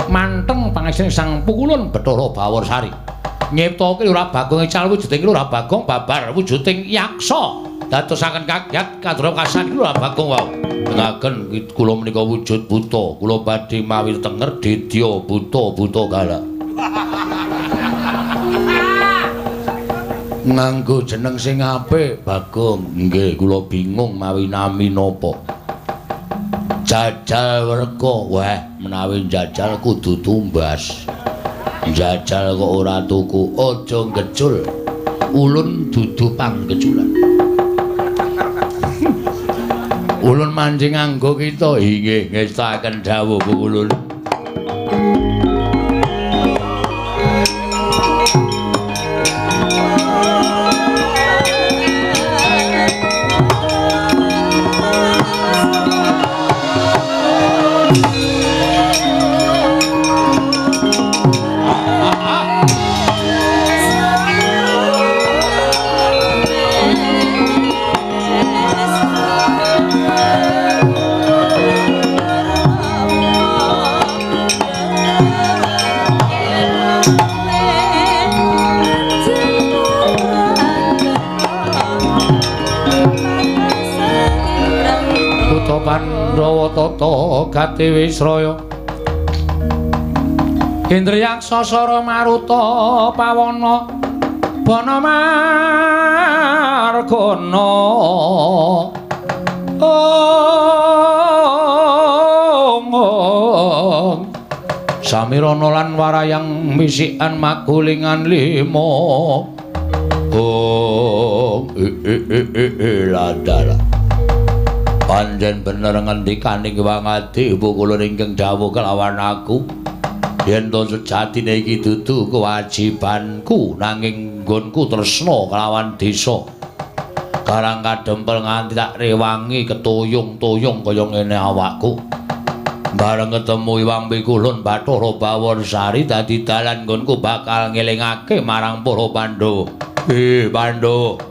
Manteng pangesing Sang Pukulun Bathara Bawarsari. Nyiptake Lurah Bagong ical wujuding Lurah Bagong babar wujuding yaksa. Dadosaken kagyat kadra kasan Lurah Bagong wau. Dengaken kula menika wujud buta, kula badhe mawi tenger dedya buta gala. Nganggo jeneng sing apik, Bagong. Nggih, kula bingung mawi nami napa. Jajal Werka. Wah, menawi jajal kudu tumbas. Jajal kok ora tuku, aja ngejul. Ulun dudu panggejulan. Ulun mancing nganggo kita inggih ngestaken dawuh Ulun. Pandhawa tata gati Wisraya Indriyaksa Sara Maruta Pawana Bana Margana Samirana lan warayang misikan magulingan lima ladala panjen bener ngendikaning wangadi pukulun ingkang dawuh kelawan aku yen to sejatine iki dudu kewajibanku nanging nggonku tresna kelawan desa karang kadempel nganti tak rewangi ketuyung-tuyung kaya ngene awakku bareng ketemu Iwang Pikulun Bathara Bawarsari dadi dalan nggonku bakal ngelingake marang para Pandhawa Pandhawa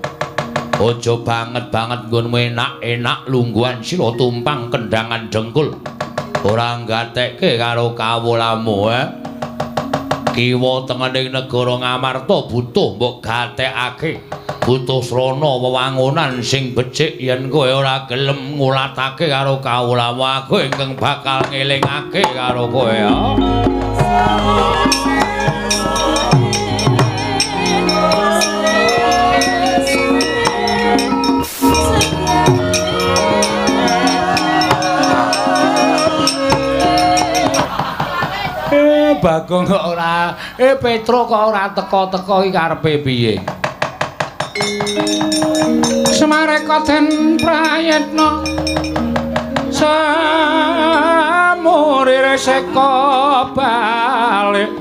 aja banget-banget nggonmu enak-enak lungguhan sira tumpang kendangan dengkul. Ora nggatekke karo kawulamu, Kiwa tengening negara Ngamarta butuh mbok gatekake. Butuh srana wewangunan sing becik yen kowe ora gelem ngulatake karo kawulamu, aku ingkang bakal ngelingake karo kowe. Bagong kok ora Petro kok ora teka-teka iki karepe piye Semareka den prayitna samurir seka balik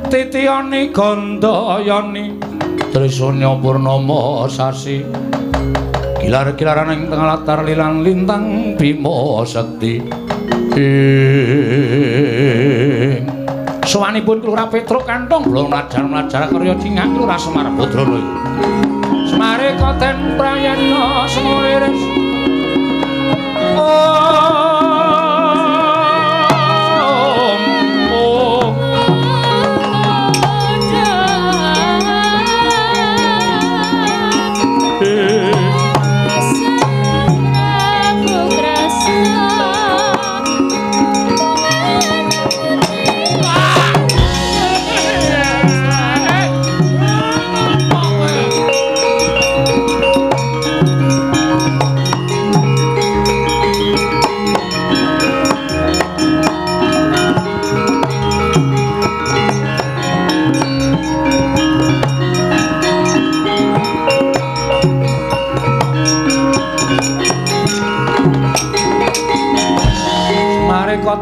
titiyani gandayani Trisanya purnama sasi kilar-kilaran ing tengah latar lilang lintang Bima Sekti Sowanipun Lurah Petruk Kantong Blong mlajar karya cingak Lurah Semar Badrana Semareka den prayitna semuriris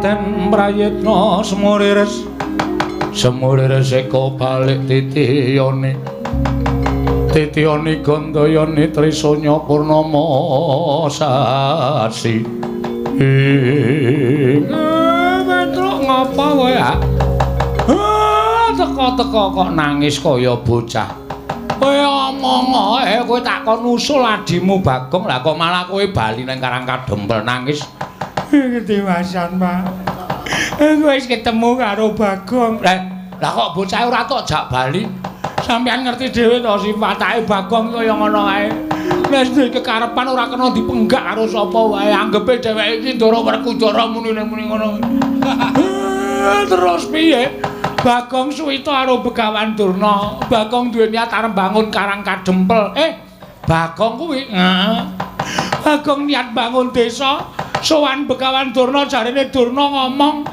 den prayitna semuriris eka balik titiyane gandayane Trisanya purnama sasi Petruk ngapa kowe teka teko kok nangis kaya bocah. Kowe omong ae kowe tak kon usul adimu Bagong lah kok malah kowe bali nang Karang Kadempel nangis. Kedewasan, Pak. Aku wis ketemu karo Bagong. Lah kok bocah ora tok jak bali? Sampeyan ngerti dhewe to sifatake Bagong kaya ngono ae. Wis duwe kekarepan ora kena dipenggak karo sapa wae. Anggepe dheweke iki Ndara Werkudara muni ngono. Terus piye? Bagong suwita karo Begawan Durna. Bagong duwe niat arep bangun Karang Kadempel. Bagong kuwi? Heeh. Bagong niat bangun desa. Sowan Begawan Durna jarene Durna ngomong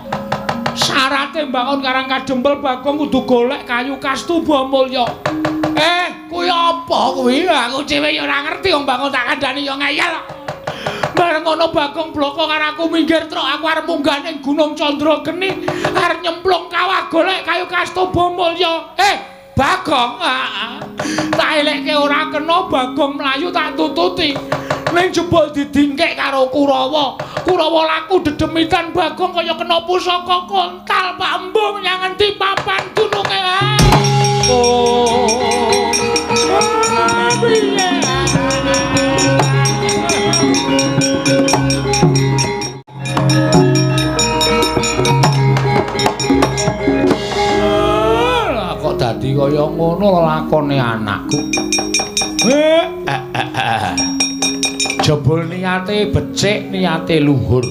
syaraté bangun Karang Kadempel Bagong kudu golek kayu kastuba mulya. Kuwi apa kuwi? Aku dhewe ya ora ngerti wong bangun tak kandhani ya ngeyel. Bareng ngono Bagong bloko karo aku minggir truk aku arep munggah ning Gunung Candrageni arep nyemplung kawah golek kayu kastuba mulya. Bagong, tak elekke ora kena Bagong mlayu tak tututi. Ning jebul didingkek karo Kurawa. Kurawa laku dedemitan Bagong kaya kena pusaka kontal Pak Embuh menyang endi papan dununge. Kok dadi kaya ngono lakone anakku. Jebul niate becik, niate luhur.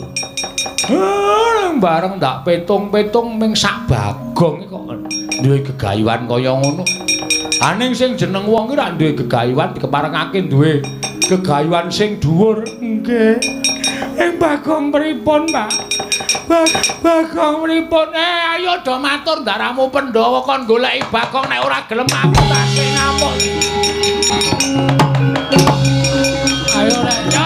Bareng ndak petung-petung ming sak Bagong kok duwe gegayuhan kaya ngono. Aning sing jeneng wong ki ra duwe gegayuhan dikeparengake duwe gegayuhan sing dhuwur. Nggih. Bagong pripun, Pak? Bagong pripun? Ayo do matur ndaramu Pandhawa kon goleki Bagong nek ora gelem aku tak sing ngamuk. Ayo rek yo.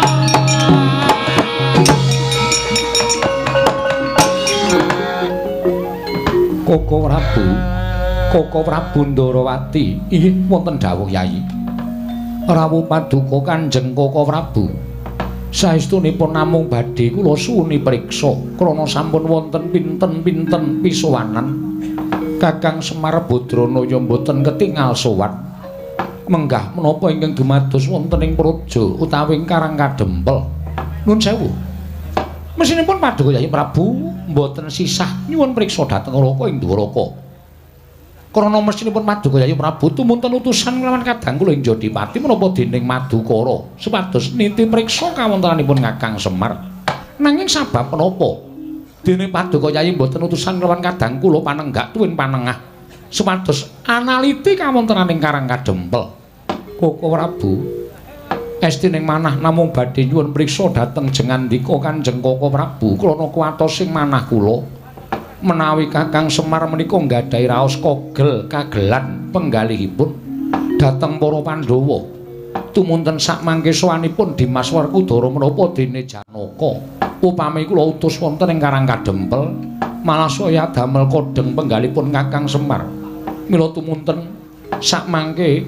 Koko Prabu Ndarawati. Inggih wonten dawuh Yayi. Rawuh paduka Kanjeng Koko Prabu. Saestunipun namung badhe kula suwuni priksa krana sampun wonten pinten-pinten pisowanan. Kakang Semar Badranaya mboten ketingal sowan. Menggah menapa ingkang dumados wonten ing praja utawi ing Karang Kadempel. Nuwun sewu. Mesinipun paduka Yayi Prabu mboten sisah nyuwun priksa dhateng Raka ing Dwaraka. Krana mesinipun paduka Yayi Prabu tumunten utusan kelawan kadang kula ing Jodipati menapa dening Madukara supados ninti priksa kawontenanipun Kakang Semar. Nanging sabab menapa dene paduka Yayi mboten utusan kelawan kadang kula panenggak tuwin panengah supados analiti kawontenaning Karang Kadempel. Koko Prabu estining manah namung badhe nyuwun priksa dhateng jengandika Kanjeng Koko Prabu krana kuwatosing manah kula menawi Kakang Semar menika nggadahi raos kagelan penggalihipun dhateng para Pandhawa tumunten sak mangke sowanipun Dimas Werkudara menapa dene Janaka upami kula utus wonten ing Karang Kadempel malah saya damel kodheng penggalipun Kakang Semar mila tumunten sak mangke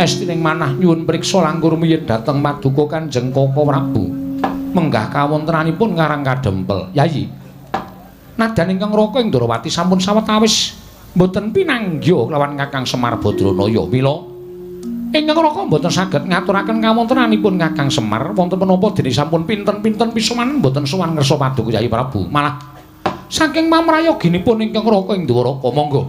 estining manah nyuwun priksa langkung rumiyin dhateng paduka Kanjeng Koko Prabu menggah kawontenanipun Karang Kadempel. Yayi nadan ingkang Raka ing Ndarawati sampun sawetawis mboten pinanggya kelawan Kakang Semar Badranaya. Mila ingkang Raka mboten saged ngaturaken kawontenanipun Kakang Semar wonten menapa dene sampun pinten-pinten pisowanen mboten sowan ngersa paduka Yayi Prabu. Malah saking mamrayoginipun ingkang Raka ing Dwaraka monggo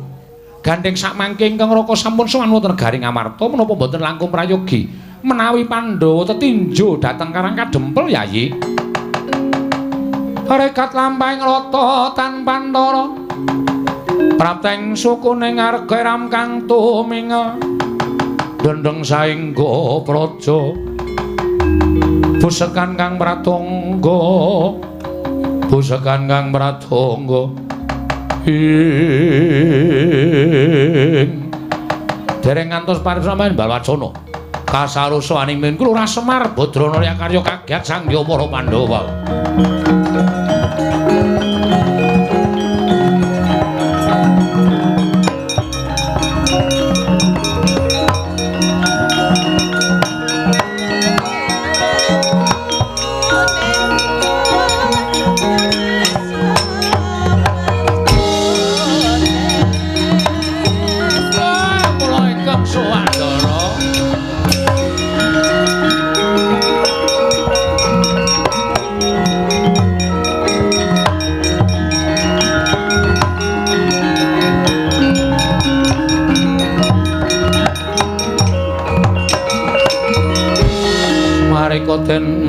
gandeng sak mangke ingkang Raka sampun sowan wonten Garing Amarta menapa mboten langkung prayogi menawi Pandhawa tetinjo dhateng Karang Kadempel Yayi. Rekat lampahing rata tanpa ndara prapteng sukuning arga ram kang tumingel dendeng saengga praja busekan kang pratangga dereng ngantos parisamaning Balwacana kasarusaning min kula Semar Badranaya karya kagiat sangya para Pandhawa.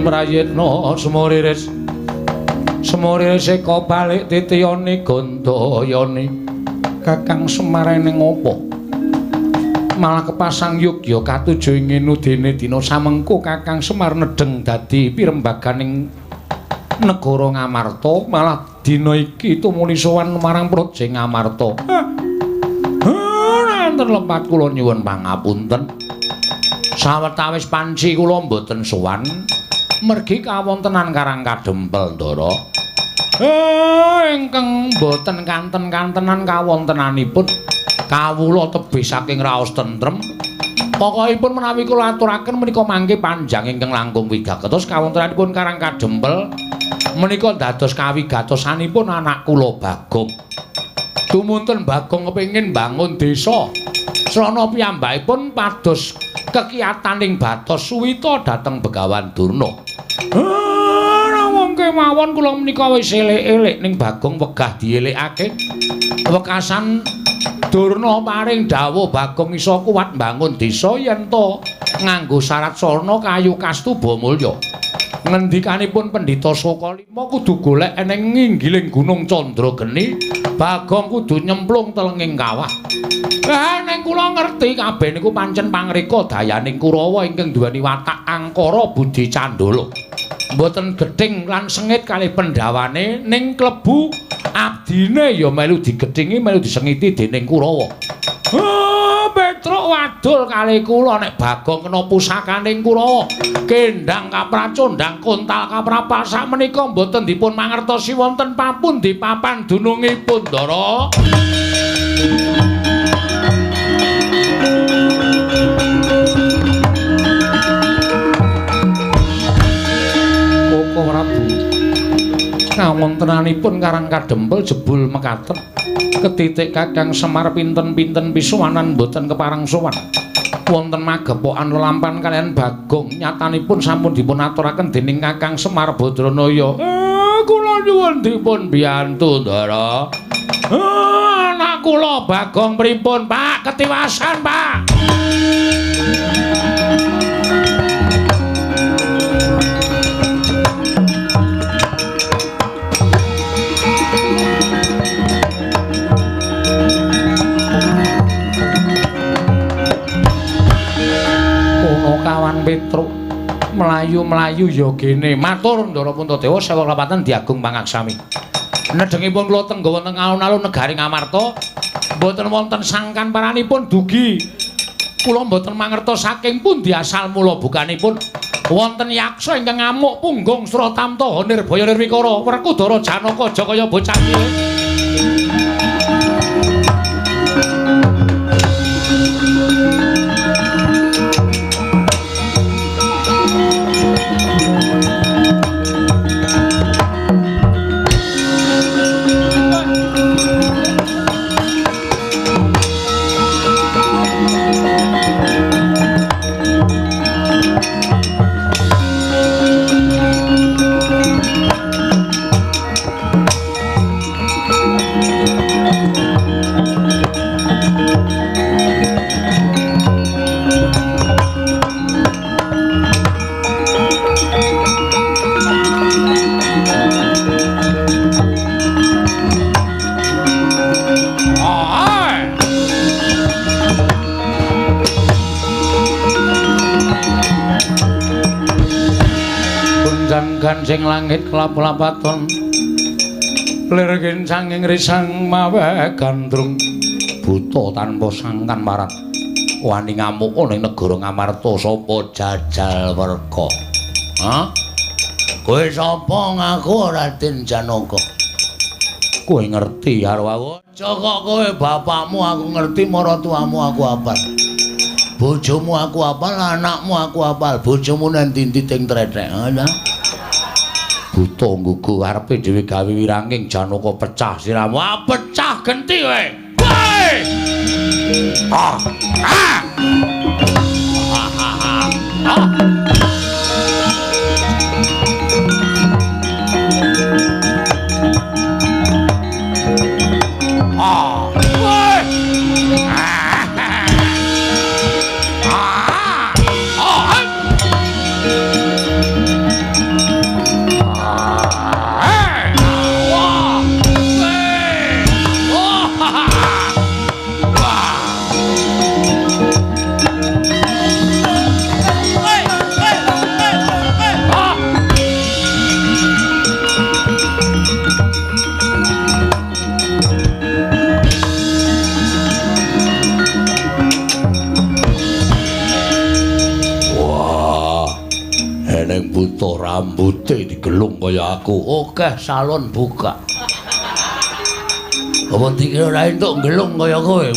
Mrayena semuriris seka balik titiyane Gandayane Kakang Semar ning opo malah kepasang yugya katuju ingin udene dina samengko Kakang Semar nedheng dadi pirembaganing negara Ngamarta malah dina iki tumuli sowan marang Praja Ngamarta. Enten lepat kula nyuwun pangapunten. Sawetawis panci kula mboten sowan mergi kawontenan Karang Kadempel Ndara. Ingkang mboten kanten-kantenan kawontenanipun kawula tebih saking raos tentrem. Pokokipun menawi kula aturaken menika mangke panjang ingkang langkung wigatos kawontenanipun Karang Kadempel menika dados kawigatosanipun anak kula Bagong. Tumuntun Bagong kepengin bangun desa. Srana piyambakipun pados kekiyataning batos suwita dhateng Begawan Durna. Wong kemawon kula menika wis elek-elek ning Bagong wegah dielekake. Wekasan Durna paring dawuh Bagong isa kuwat bangun desa yen to nganggo syarat sarana kayu kastuba mulya. Ngendikanipun Pendhita Sokalima kudu golek eneng nginggiling Gunung Candrageni, Bagong kudu nyemplung telenging kawah. Ning kula ngerti kabeh niku pancen pangrika dayaning Kurawa ingkang duweni watak angkara budi candala. Mboten gedhing lan sengit kalih pendhawane ning klebu abdine ya melu digedhingi melu disengiti dening Kurawa. Petruk wadul kalih kula nek Bagong kena pusakaning Kurawa. Kendhang kapracondhang kontal kaprapal sakmenika mboten dipun mangertosi wonten papundi papan dunungipun Ndara. Koko Prabu. Kawontenanipun Karang Kadempel jebul mekaten. Ketitik Kakang Semar pinten-pinten pisuwanan boten kepareng sowan. Wonten magepokan lelampan kalian Bagong nyatanipun sampun dipun aturaken dening Kakang Semar Badranaya. Kula nyuwun dipun biyantu Ndara. Anak kula Bagong pripun, Pak? Ketiwasan, Pak. Kawan Petruk mlayu-mlayu ya gene matur Ndara Puntadewa sewu kelapatan diagung pangaksami. Nedhengipun kula tenggo wonten alun-alun negari Ngamarta mboten wonten sangkan paranipun dugi. Kula mboten mangertos saking pundi asal mula bukanipun wonten yaksa ingkang ngamuk punggung Suratamta Nirbaya Nirwikara Werkudara Janaka Jakaya bocah cilik. Gansing langit kelap-lapaton lirgin sanging risang mawe gandrung buta tanpa sangkan marat wani ngamuk ning negara Ngamarta sapa Jajal Werka. Hah? Kowe sapa ngaku Raden Janaka? Kowe ngerti karo aku? Aja kok kowe bapakmu aku ngerti, maratuamu aku apal. Bojomu aku apal, anakmu aku apal. Bojomu nang ndi-ndi teng trethek. Ana. Buta nggugu arepe dhewe gawe wiranging Janaka pecah siramu. Ah, pecah genti kowe. Woi! Ah! Ah! Ah! Rambute digelung kaya aku. Oke, salon buka. Apa dikira ora entuk gelung kaya kowe?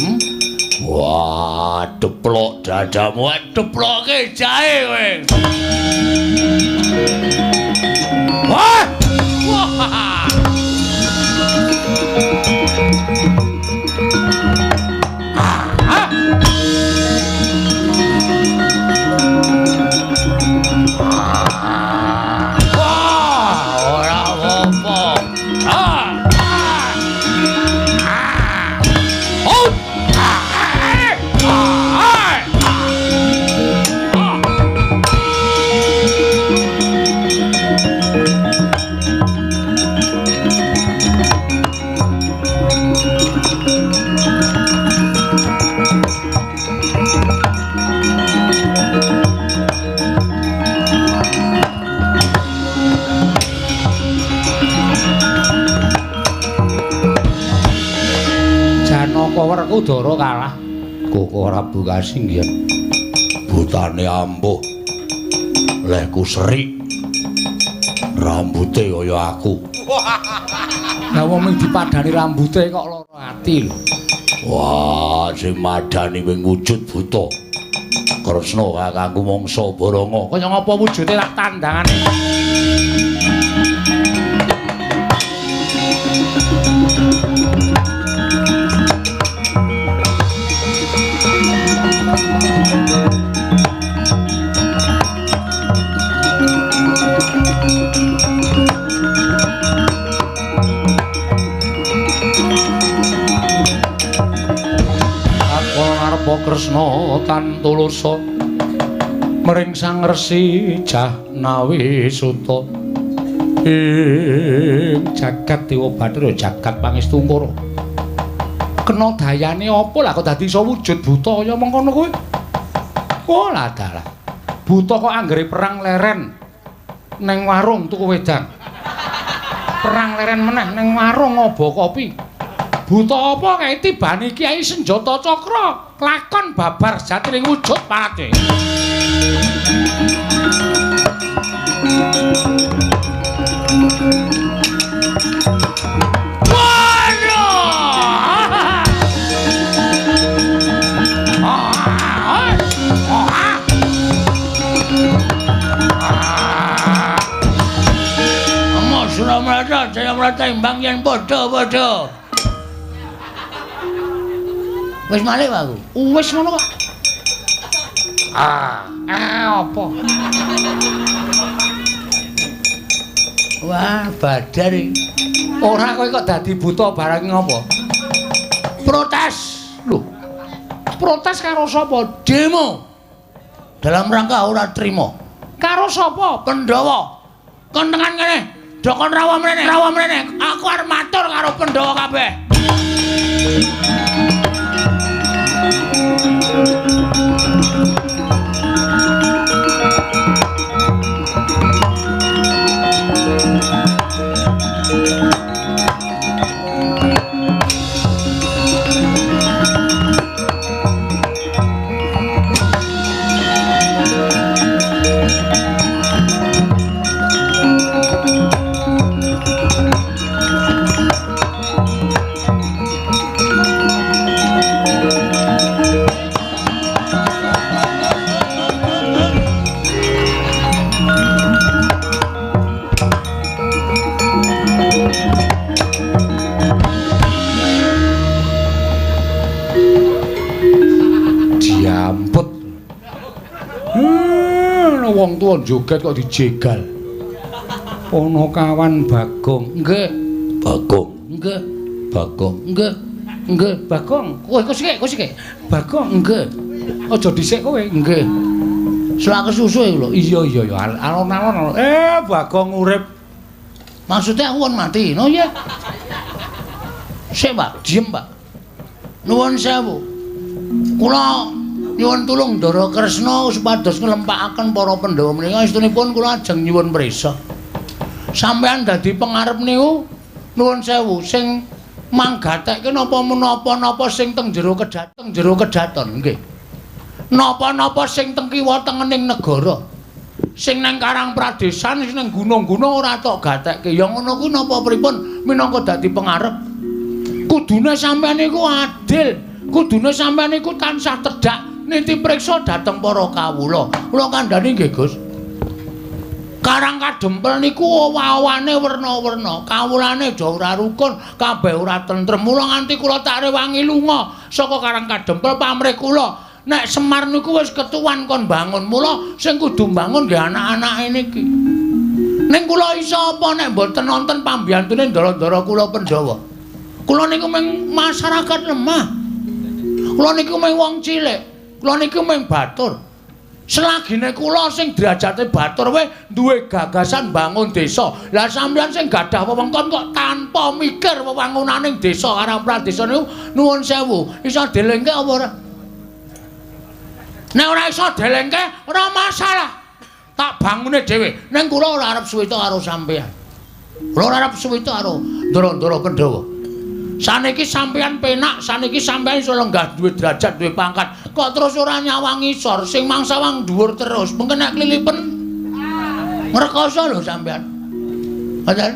Wah, deplok dadamu, deploke jahe kowe. Wah! Wah! Udara kalah Koko Prabu Kasinggihan butane ampuh lehku serik rambute kaya aku lah wong dipadani rambute kok lara ati lho wah sing madani wing wujud buta Kresna kakangku mangsa Baranga kaya ngapa wujude tak tandangane Kresna Tantulasa mring Sang Resi Jahnawi Suta ing jagat Dewa Bathara jagat Pangestungkara kena dayane apa lah kok dadi iso wujud buta kaya mengkono kowe oh lah dalah buta kok anggere perang leren ning warung tuku wedang perang leren meneh ning warung ngobo kopi buta apa kae tibane Kyai Senjata Cakra lakon babar jatining wujud parate Suramrata Jayamrata imbang yen padha-padha wis malih aku. Wis ngono kok. Apa? Wah, badar iki. Ora kowe kok dadi buta barang ngopo? Protes. Lho. Protes karo sapa? Demo. Dalam rangka ora trima. Karo sapa? Pandhawa. Kon tekan kene. Dokon rawa mrene. Aku arep matur karo Pandhawa kabeh. Wong tuwa joget kok dijegal. Ana kawan Bagong. Nggih. Bagong. Nggih. Bagong. Nggih. Nggih, Bagong. Kowe sik. Bagong. Nggih. Aja dhisik kowe. Nggih. Slak kesusu lho. Iya. Alon-alon. Bagong urip. Maksudnya aku mati. No ya. Sik, Pak. Diem, Pak. Nuwun sewu. Kula nyuwun tulung Ndara Kresna supados nglempakaken para Pandhawa menika istunipun kula ajeng nyuwun prisa. Sampeyan dadi pengarep niku nuwun sewu sing manggatekke napa-napa sing teng jero kedaton nggih. Napa-napa sing teng kiwa tengening negara. sing nang Karang Pradesan sing nang gunung-gunung ora tok gatekke. Ya ngono kuwi napa pripun minangka dadi pengarep. Kudune sampeyan iku adil. Kudune sampeyan iku tansah tedhak niti priksa dhateng para kawula. Kula kandhani nggih, Gus. Karang Kadempel niku owah-owane werna-werna. Kawulane aja ora rukun, kabeh ora tentrem. Mula nganti kula tak rewangi lunga saka Karang Kadempel pamrih kula. Nek Semar niku wis ketuwan kon bangun. Mula sing kudu bangun nggih anak-anake niki. Ning kula iso apa nek mboten nonton pambiyantune ndara-ndara kula Pandhawa. Kula niku mung masyarakat lemah. Kula niku mung wong cilik. Kula niku mung batur. Selagine kula sing derajate batur wae duwe gagasan bangun desa. Lah sampeyan sing gadah wewengkon kok tanpa mikir wewangunaning desa Karang Pradesan niku nuwun sewu, iso delengke apa ora? Nek ora iso delengke ora masalah. Tak bangune dhewe. Ning kula ora arep suwita karo sampeyan. Kula ora arep suwita karo ndara-ndara Pandhawa. Saniki sampeyan penak, saniki sampeyan iso lenggah duwe derajat, duwe pangkat. Kok terus ora nyawang isor, sing mangsa wang dhuwur terus. Mengko nek klilipen ngrekoso lho sampeyan. Ngoten.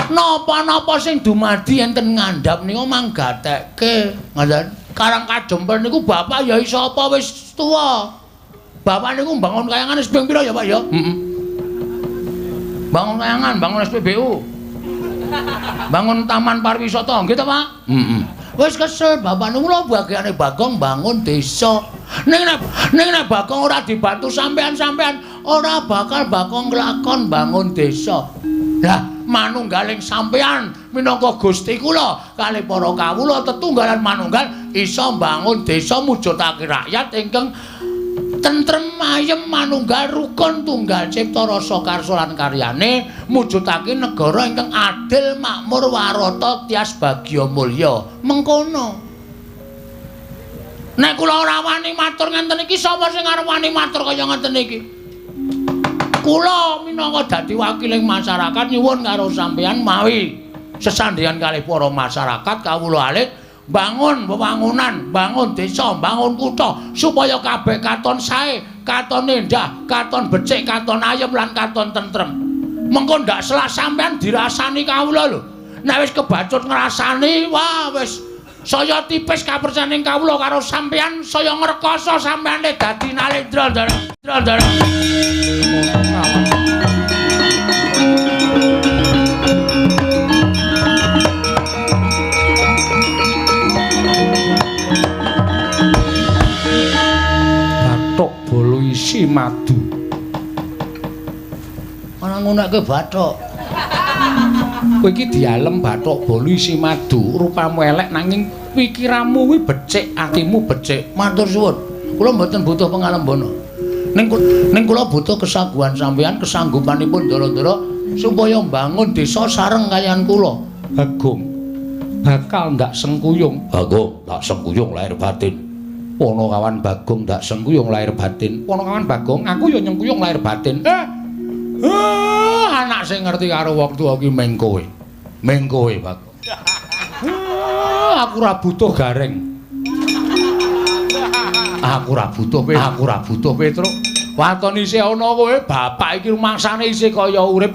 Napa-napa sing dumadi enten ngandhap niku manggatekke. Ngoten. Karang Kadempel niku bapak ya iso apa wis tuwa. Bapak niku bangun kayangan wis ping pira ya, Pak ya? Heeh. Bangun kayangan, bangun SPBU. Bangun taman pariwisata nggih to, Pak? Heeh. Wis kesel bapak niku lho bagiane Bagong bangun desa. Ning nek Bagong ora dibantu sampean-sampean ora bakal Bagong nglakon bangun desa. Lah manunggaling sampean minangka Gusti kula kalih para kawula tetunggalan manunggal iso bangun desa mujudake rakyat ingkang tentrem ayem manunggal rukun tunggal cipta rasa karsa lan karyane mujudake negara ingkang adil makmur warata tias bagya mulya mengkono. Nek kula ora wani matur ngenten iki sapa sing arep wani matur kaya ngenten iki? Kula minangka dadi wakiling masyarakat nyuwun karo sampeyan mawi sesandheyan kalih para masyarakat kawula alit bangun wewangunan, bangun desa, bangun kutha supaya kabeh katon sae, katon endah, katon becik, katon ayem lan katon tentrem. Mengko ndak selah sampean dirasani kawula lho. Nek wis kebacut ngrasani, wah wis saya tipis kapercayaning kawula karo sampean, saya ngrekoso sampeane dadi nalendra. Bathok bolo isi madu. Ana nguneke bathok. Kowe iki dialem bathok bolo isi madu, rupamu elek nanging pikiranmu kuwi becik, atimu becik. Matur suwun. Kula mboten butuh pangalembono. Ning kula butuh kesaguhan sampeyan, kesanggupanipun ndara-ndara supaya mbangun desa sareng kaliyan kula. Bagong bakal ndak sengkuyung. Bagong ndak sengkuyung lahir batin. Ana kawan Bagong ndak sengkuyung lahir batin. Ana kawan Bagong aku ya nyengkuyung lahir batin. Anak sing ngerti karo wong tuwa ki meng kowe. Meng kowe, Bagong. Aku ora butuh gareng. Aku ora butuh Petruk. Waton isih ana kowe, bapak iki rumangsane isih kaya urip.